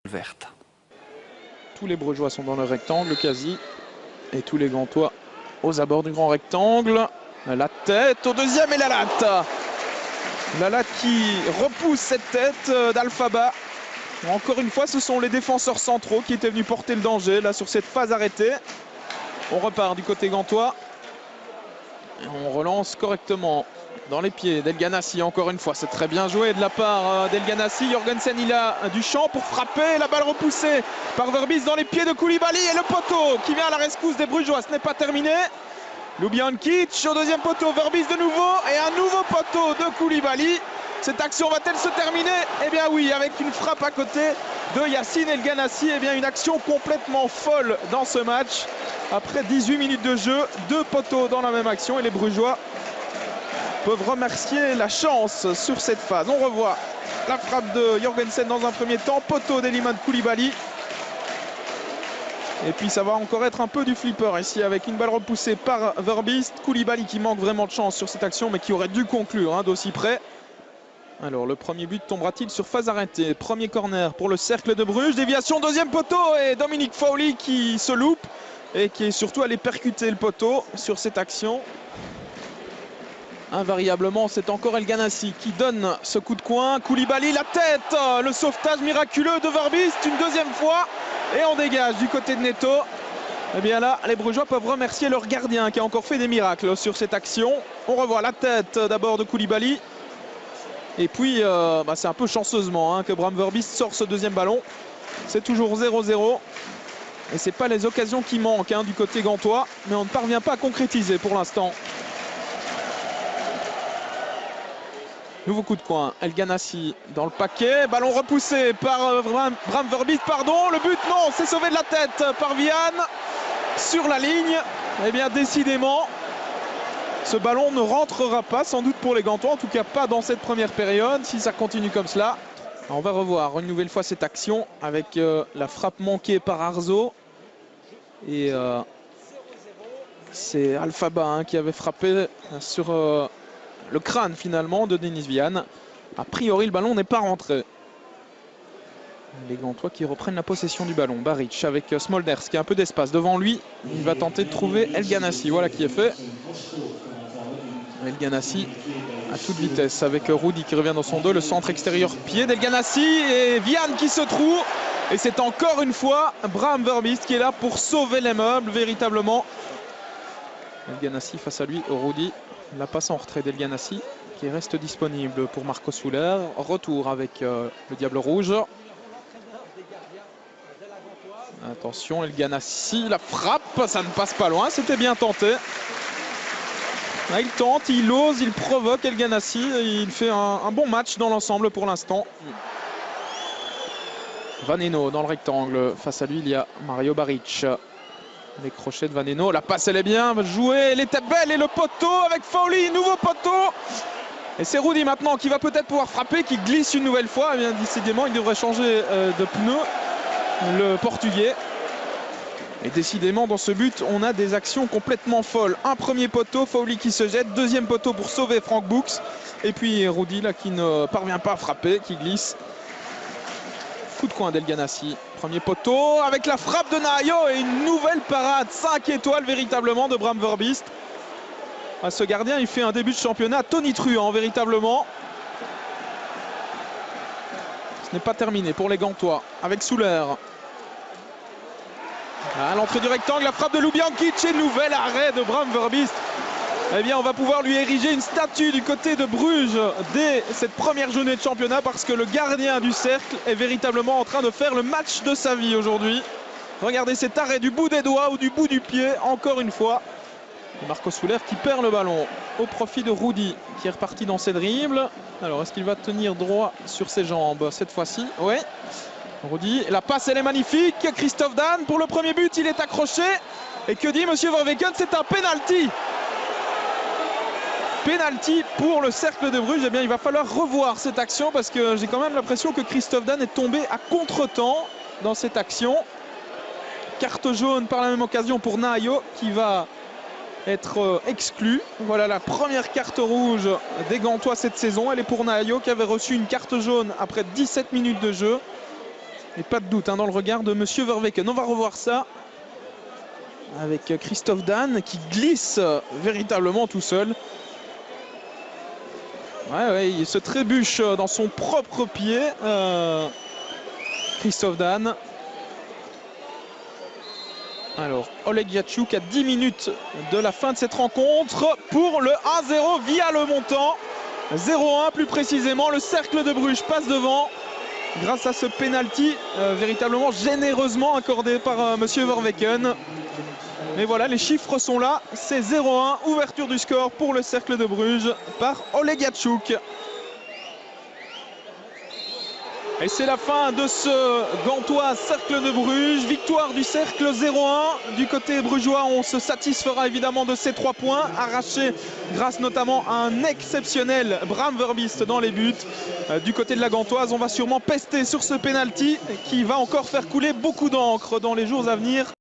verte. Tous les Brugeois sont dans le rectangle quasi. Et tous les Gantois aux abords du grand rectangle. La tête au deuxième et la latte. La latte qui repousse cette tête d'Alphaba. Encore une fois, ce sont les défenseurs centraux qui étaient venus porter le danger là sur cette phase arrêtée. On repart du côté gantois. Et on relance correctement dans les pieds d'El Ghanassi. Encore une fois, c'est très bien joué de la part d'El Ghanassi. Jorgensen, il a du champ pour frapper. La balle repoussée par Verbis dans les pieds de Koulibaly. Et le poteau qui vient à la rescousse des Brugeois. Ce n'est pas terminé. Ljubijankić au deuxième poteau. Verbis de nouveau. Et un nouveau poteau de Koulibaly. Cette action va-t-elle se terminer? Eh bien oui, avec une frappe à côté de Yacine El Ghanassi. Eh bien une action complètement folle dans ce match. Après 18 minutes de jeu, 2 poteaux dans la même action. Et les Brugeois peuvent remercier la chance sur cette phase. On revoit la frappe de Jorgensen dans un premier temps. Poteau d'Elimane Koulibaly. Et puis ça va encore être un peu du flipper ici avec une balle repoussée par Verbis. Koulibaly qui manque vraiment de chance sur cette action mais qui aurait dû conclure d'aussi près. Alors le premier but tombera-t-il sur phase arrêtée? Premier corner pour le Cercle de Bruges. Déviation, deuxième poteau et Dominique Fowley qui se loupe et qui est surtout allé percuter le poteau sur cette action. Invariablement, c'est encore El Ghanassi qui donne ce coup de coin. Koulibaly, la tête, le sauvetage miraculeux de Verbis une deuxième fois. Et on dégage du côté de Neto. Et bien là, les Brugeois peuvent remercier leur gardien qui a encore fait des miracles sur cette action. On revoit la tête d'abord de Koulibaly. Et puis, c'est un peu chanceusement que Bram Verbis sort ce deuxième ballon. C'est toujours 0-0. Et ce n'est pas les occasions qui manquent du côté gantois. Mais on ne parvient pas à concrétiser pour l'instant. Nouveau coup de coin. El Ghanassi dans le paquet. Ballon repoussé par Bram Verbis. Pardon, le but, non, c'est sauvé de la tête par Vian. Sur la ligne. Eh bien, décidément, ce ballon ne rentrera pas, sans doute pour les Gantois, en tout cas pas dans cette première période, si ça continue comme cela. On va revoir une nouvelle fois cette action avec la frappe manquée par Arzo. Et c'est Alphaba qui avait frappé sur le crâne finalement de Denis Vian. A priori, le ballon n'est pas rentré. Les Gantois qui reprennent la possession du ballon. Baric avec Smolders qui a un peu d'espace devant lui. Il va tenter de trouver El Ghanassi. Voilà qui est fait. El Ghanassi à toute vitesse avec Rudy qui revient dans son dos. Le centre extérieur pied d'El Ghanassi et Vian qui se trouve. Et c'est encore une fois Bram Verbis qui est là pour sauver les meubles véritablement. El Ghanassi face à lui, Rudy. La passe en retrait d'El Ghanassi qui reste disponible pour Marco Soler. Retour avec le Diable Rouge. Attention, El Ghanassi, la frappe, ça ne passe pas loin, c'était bien tenté. Là, il tente, il ose, il provoque El Ghanassi. Il fait un bon match dans l'ensemble pour l'instant. Vaneno dans le rectangle. Face à lui, il y a Mario Baric. Les crochets de Vaneno. La passe, elle est bien jouée. Elle était belle. Et le poteau avec Fowley. Nouveau poteau. Et c'est Rudy maintenant qui va peut-être pouvoir frapper, qui glisse une nouvelle fois. Eh bien, décidément, il devrait changer de pneu. Le Portugais. Et décidément, dans ce but, on a des actions complètement folles. Un premier poteau, Fowley qui se jette. Deuxième poteau pour sauver Frank Books. Et puis Rudy là qui ne parvient pas à frapper, qui glisse. Coup de coin d'El Ghanassi. Premier poteau avec la frappe de Nahayo et une nouvelle parade. 5 étoiles véritablement de Bram Verbis. Ce gardien, il fait un début de championnat tonitruant véritablement. Ce n'est pas terminé pour les Gantois avec Souler. À l'entrée du rectangle, la frappe de Ljubijankić et nouvel arrêt de Bram Verbis. Eh bien, on va pouvoir lui ériger une statue du côté de Bruges dès cette première journée de championnat parce que le gardien du Cercle est véritablement en train de faire le match de sa vie aujourd'hui. Regardez cet arrêt du bout des doigts ou du bout du pied, encore une fois. Et Marco Soler qui perd le ballon au profit de Rudy qui est reparti dans ses dribbles. Alors, est-ce qu'il va tenir droit sur ses jambes cette fois-ci? Oui. Rudy, la passe elle est magnifique. Christophe Dan pour le premier but, il est accroché. Et que dit Monsieur Verweken? C'est un penalty. Penalty pour le Cercle de Bruges. Eh bien, il va falloir revoir cette action parce que j'ai quand même l'impression que Christophe Dan est tombé à contre-temps dans cette action. Carte jaune par la même occasion pour Nahayo qui va être exclu. Voilà la première carte rouge des Gantois cette saison. Elle est pour Nahayo qui avait reçu une carte jaune après 17 minutes de jeu. Et pas de doute dans le regard de Monsieur Verweken. On va revoir ça avec Christophe Dan qui glisse véritablement tout seul. Ouais, il se trébuche dans son propre pied. Christophe Dan. Alors, Oleg Yachuk à 10 minutes de la fin de cette rencontre pour le 1-0 via le montant. 0-1 plus précisément. Le Cercle de Bruges passe devant grâce à ce penalty véritablement généreusement accordé par Monsieur Verweken. Mais voilà, les chiffres sont là. C'est 0-1, ouverture du score pour le Cercle de Bruges par Oleg Yachuk. Et c'est la fin de ce Gantois Cercle de Bruges. Victoire du Cercle 0-1. Du côté brugeois, on se satisfera évidemment de ces 3 points arrachés grâce notamment à un exceptionnel Bram Verbiest dans les buts. Du côté de la Gantoise, on va sûrement pester sur ce penalty qui va encore faire couler beaucoup d'encre dans les jours à venir.